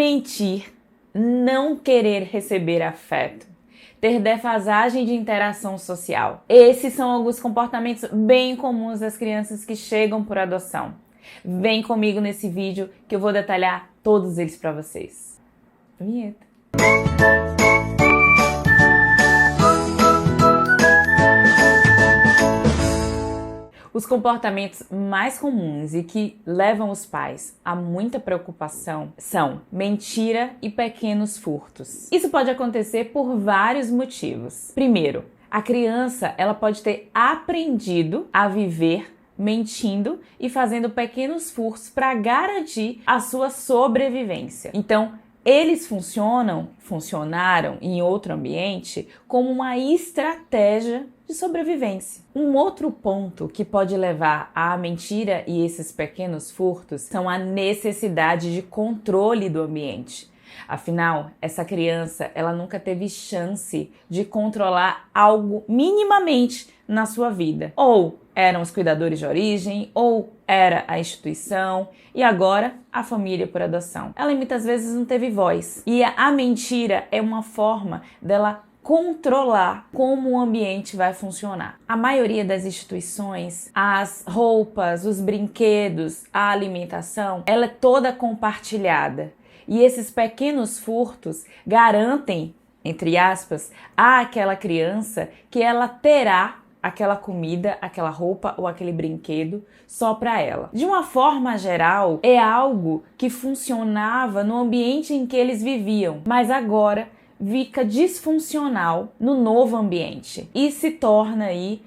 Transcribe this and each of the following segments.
mentir, não querer receber afeto, ter defasagem de interação social. Esses são alguns comportamentos bem comuns das crianças que chegam por adoção. Vem comigo nesse vídeo que eu vou detalhar todos eles para vocês. Vinheta. Os comportamentos mais comuns e que levam os pais a muita preocupação são mentira e pequenos furtos. Isso pode acontecer por vários motivos. Primeiro, a criança ela pode ter aprendido a viver mentindo e fazendo pequenos furtos para garantir a sua sobrevivência. Então, eles funcionaram em outro ambiente como uma estratégia de sobrevivência. Um outro ponto que pode levar à mentira e esses pequenos furtos são a necessidade de controle do ambiente. Afinal, essa criança, ela nunca teve chance de controlar algo minimamente na sua vida. Ou eram os cuidadores de origem, ou era a instituição, e agora a família por adoção. Ela muitas vezes não teve voz. E a mentira é uma forma dela controlar como o ambiente vai funcionar. A maioria das instituições, as roupas, os brinquedos, a alimentação, ela é toda compartilhada. E esses pequenos furtos garantem, entre aspas, àquela criança que ela terá aquela comida, aquela roupa ou aquele brinquedo só para ela. De uma forma geral, é algo que funcionava no ambiente em que eles viviam, mas agora fica disfuncional no novo ambiente e se torna aí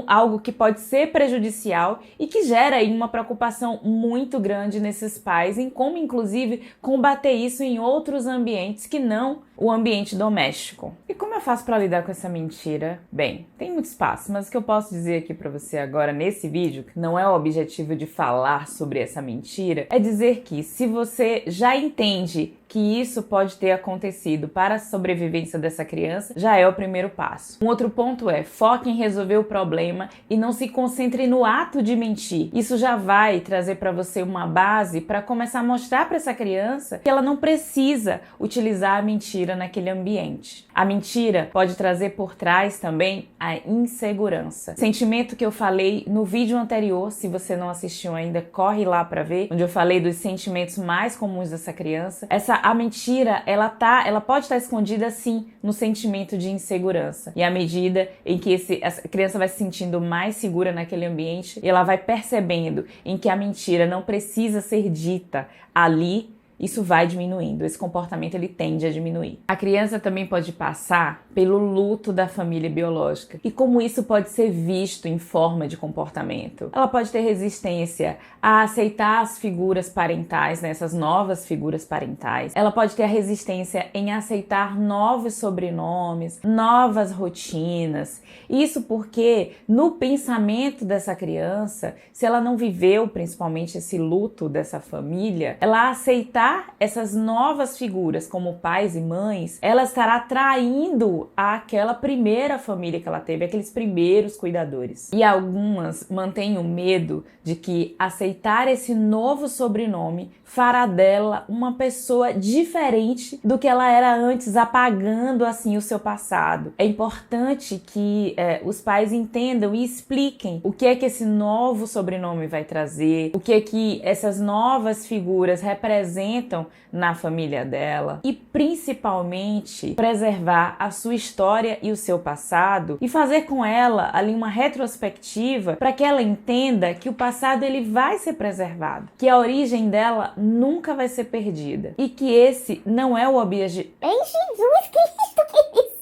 algo que pode ser prejudicial e que gera aí uma preocupação muito grande nesses pais em como, inclusive, combater isso em outros ambientes que não o ambiente doméstico. E como eu faço para lidar com essa mentira? Bem, tem muito espaço, mas o que eu posso dizer aqui para você agora nesse vídeo, que não é o objetivo de falar sobre essa mentira, é dizer que se você já entende que isso pode ter acontecido para a sobrevivência dessa criança, já é o primeiro passo. Um outro ponto é, foque em resolver o problema e não se concentre no ato de mentir. Isso já vai trazer para você uma base para começar a mostrar para essa criança que ela não precisa utilizar a mentira naquele ambiente. A mentira pode trazer por trás também a insegurança. Sentimento que eu falei no vídeo anterior, se você não assistiu ainda, corre lá para ver, onde eu falei dos sentimentos mais comuns dessa criança. A mentira, ela pode estar escondida sim no sentimento de insegurança. E à medida em que essa criança vai se sentindo mais segura naquele ambiente, ela vai percebendo em que a mentira não precisa ser dita ali, isso vai diminuindo, esse comportamento ele tende a diminuir. A criança também pode passar pelo luto da família biológica. E como isso pode ser visto em forma de comportamento? Ela pode ter resistência a aceitar as figuras parentais, né, essas novas figuras parentais. Ela pode ter a resistência em aceitar novos sobrenomes, novas rotinas. Isso porque no pensamento dessa criança, se ela não viveu principalmente esse luto dessa família, ela aceitar essas novas figuras como pais e mães, ela estará traindo aquela primeira família que ela teve, aqueles primeiros cuidadores. E algumas mantêm o medo de que aceitar esse novo sobrenome fará dela uma pessoa diferente do que ela era antes, apagando assim o seu passado. É importante que os pais entendam e expliquem o que é que esse novo sobrenome vai trazer, o que é que essas novas figuras representam na família dela e principalmente preservar a sua história e o seu passado e fazer com ela ali uma retrospectiva para que ela entenda que o passado ele vai ser preservado, que a origem dela nunca vai ser perdida e que esse não é o objetivo. Em Jesus Cristo, que isso?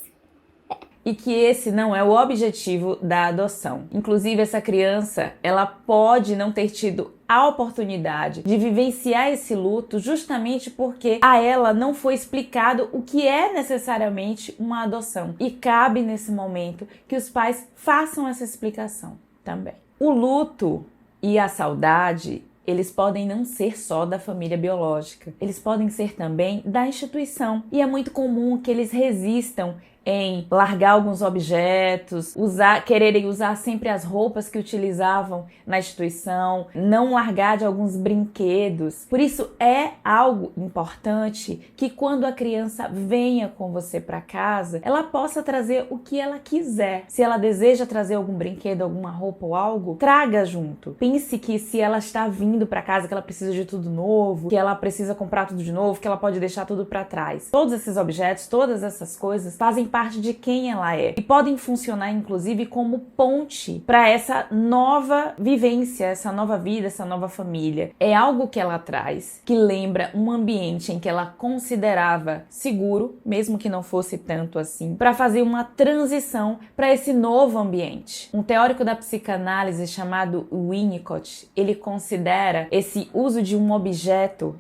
E que esse não é o objetivo da adoção. Inclusive, essa criança, ela pode não ter tido a oportunidade de vivenciar esse luto justamente porque a ela não foi explicado o que é necessariamente uma adoção. E cabe nesse momento que os pais façam essa explicação também. O luto e a saudade, eles podem não ser só da família biológica, eles podem ser também da instituição. E é muito comum que eles resistam em largar alguns objetos, quererem usar sempre as roupas que utilizavam na instituição, não largar de alguns brinquedos. Por isso é algo importante que quando a criança venha com você para casa, ela possa trazer o que ela quiser. Se ela deseja trazer algum brinquedo, alguma roupa ou algo, traga junto. Pense que se ela está vindo para casa, que ela precisa de tudo novo, que ela precisa comprar tudo de novo, que ela pode deixar tudo para trás. Todos esses objetos, todas essas coisas fazem parte de quem ela é e podem funcionar inclusive como ponte para essa nova vivência, essa nova vida, essa nova família. É algo que ela traz que lembra um ambiente em que ela considerava seguro, mesmo que não fosse tanto assim, para fazer uma transição para esse novo ambiente. Um teórico da psicanálise chamado Winnicott, ele considera esse uso de um objeto,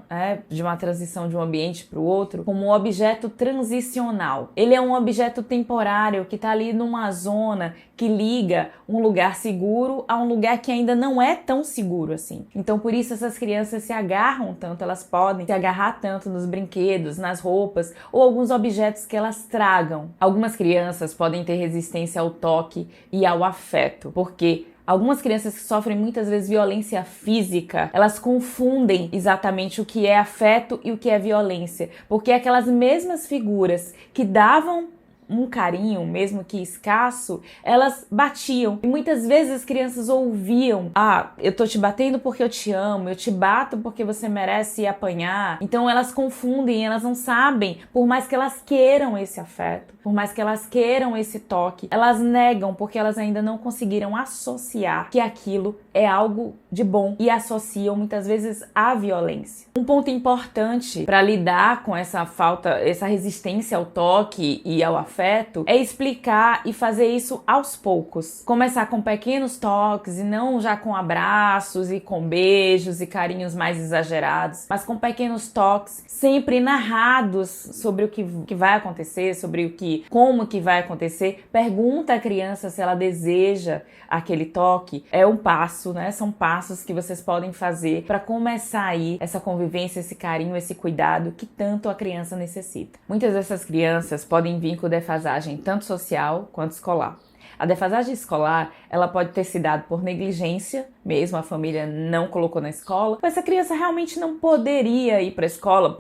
de uma transição de um ambiente para o outro, como um objeto transicional. Ele é um objeto temporário que está ali numa zona que liga um lugar seguro a um lugar que ainda não é tão seguro assim. Então, por isso essas crianças se agarram tanto, elas podem se agarrar tanto nos brinquedos, nas roupas ou alguns objetos que elas tragam. Algumas crianças podem ter resistência ao toque e ao afeto, porque algumas crianças que sofrem muitas vezes violência física, elas confundem exatamente o que é afeto e o que é violência, porque aquelas mesmas figuras que davam um carinho, mesmo que escasso, elas batiam. E muitas vezes as crianças ouviam: eu tô te batendo porque eu te amo, eu te bato porque você merece apanhar. Então elas confundem, elas não sabem, por mais que elas queiram esse afeto, por mais que elas queiram esse toque, elas negam porque elas ainda não conseguiram associar que aquilo é algo de bom e associam muitas vezes à violência. Um ponto importante para lidar com essa falta, essa resistência ao toque e ao afeto é explicar e fazer isso aos poucos. Começar com pequenos toques e não já com abraços e com beijos e carinhos mais exagerados, mas com pequenos toques, sempre narrados sobre o que vai acontecer, sobre como que vai acontecer. Pergunta à criança se ela deseja aquele toque. É um passo, né? São passos que vocês podem fazer para começar aí essa convivência, esse carinho, esse cuidado que tanto a criança necessita. Muitas dessas crianças podem vir com defasagem tanto social quanto escolar. A defasagem escolar, ela pode ter se dado por negligência, mesmo a família não colocou na escola, mas essa criança realmente não poderia ir para a escola,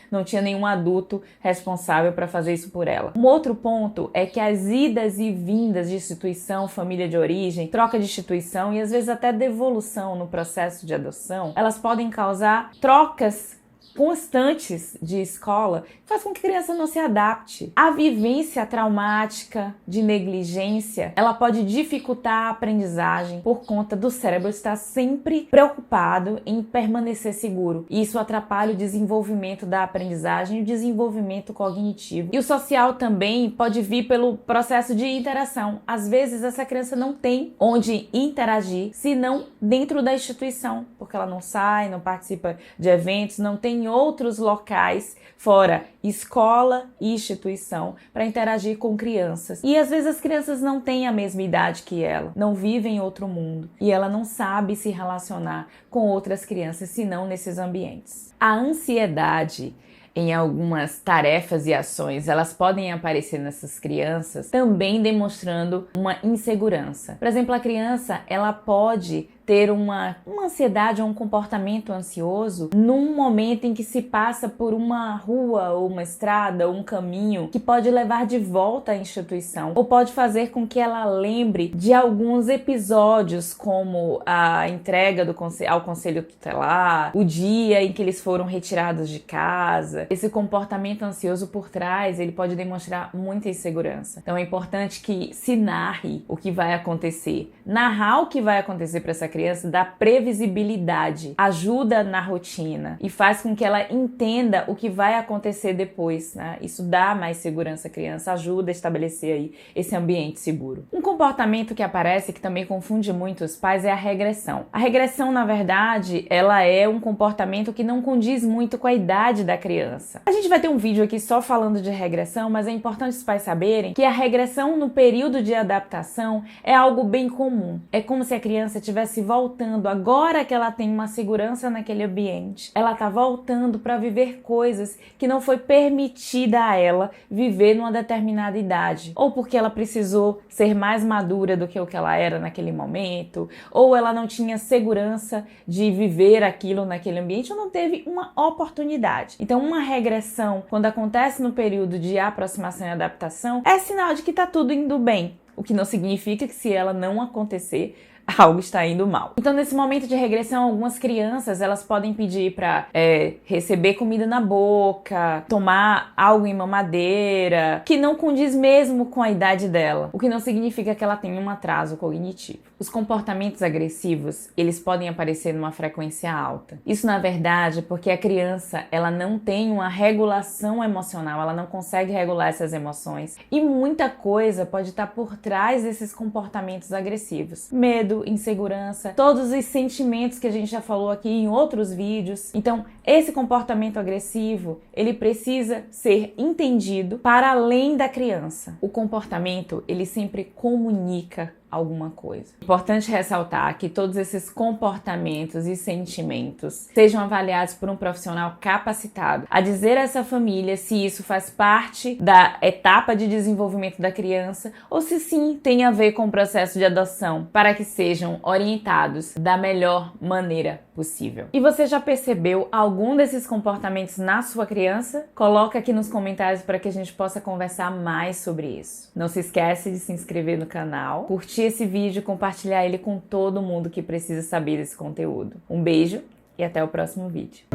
não tinha nenhum adulto responsável para fazer isso por ela. Um outro ponto é que as idas e vindas de instituição, família de origem, troca de instituição e às vezes até devolução no processo de adoção, elas podem causar trocas constantes de escola, faz com que a criança não se adapte. A vivência traumática de negligência, ela pode dificultar a aprendizagem por conta do cérebro estar sempre preocupado em permanecer seguro. Isso atrapalha o desenvolvimento da aprendizagem e o desenvolvimento cognitivo. E o social também pode vir pelo processo de interação. Às vezes essa criança não tem onde interagir, senão dentro da instituição, porque ela não sai, não participa de eventos, não tem outros locais fora escola e instituição para interagir com crianças. E às vezes as crianças não têm a mesma idade que ela, não vivem em outro mundo e ela não sabe se relacionar com outras crianças senão nesses ambientes. A ansiedade em algumas tarefas e ações, elas podem aparecer nessas crianças também demonstrando uma insegurança. Por exemplo, a criança, ela pode ter uma ansiedade ou um comportamento ansioso num momento em que se passa por uma rua ou uma estrada ou um caminho que pode levar de volta à instituição ou pode fazer com que ela lembre de alguns episódios como a entrega ao conselho tutelar, o dia em que eles foram retirados de casa. Esse comportamento ansioso por trás, ele pode demonstrar muita insegurança. Então é importante que se narre o que vai acontecer. Narrar o que vai acontecer para essa criança dá previsibilidade, ajuda na rotina e faz com que ela entenda o que vai acontecer depois, né? Isso dá mais segurança à criança, ajuda a estabelecer aí esse ambiente seguro. Um comportamento que aparece, que também confunde muito os pais, é a regressão. A regressão, na verdade, ela é um comportamento que não condiz muito com a idade da criança. A gente vai ter um vídeo aqui só falando de regressão, mas é importante os pais saberem que a regressão no período de adaptação é algo bem comum. É como se a criança tivesse se voltando, agora que ela tem uma segurança naquele ambiente, ela tá voltando para viver coisas que não foi permitida a ela viver numa determinada idade, ou porque ela precisou ser mais madura do que o que ela era naquele momento, ou ela não tinha segurança de viver aquilo naquele ambiente, ou não teve uma oportunidade. Então, uma regressão, quando acontece no período de aproximação e adaptação, é sinal de que tá tudo indo bem, o que não significa que se ela não acontecer, algo está indo mal. Então, nesse momento de regressão, algumas crianças, elas podem pedir para receber comida na boca, tomar algo em mamadeira, que não condiz mesmo com a idade dela, o que não significa que ela tenha um atraso cognitivo. Os comportamentos agressivos, eles podem aparecer numa frequência alta. Isso, na verdade, porque a criança, ela não tem uma regulação emocional, ela não consegue regular essas emoções. E muita coisa pode estar por trás desses comportamentos agressivos. Medo, insegurança, todos os sentimentos que a gente já falou aqui em outros vídeos. Então, esse comportamento agressivo, ele precisa ser entendido para além da criança. O comportamento, ele sempre comunica alguma coisa. Importante ressaltar que todos esses comportamentos e sentimentos sejam avaliados por um profissional capacitado a dizer a essa família se isso faz parte da etapa de desenvolvimento da criança ou se sim tem a ver com o processo de adoção, para que sejam orientados da melhor maneira possível. E você já percebeu algum desses comportamentos na sua criança? Coloca aqui nos comentários para que a gente possa conversar mais sobre isso. Não se esquece de se inscrever no canal, curtir esse vídeo e compartilhar ele com todo mundo que precisa saber desse conteúdo. Um beijo e até o próximo vídeo.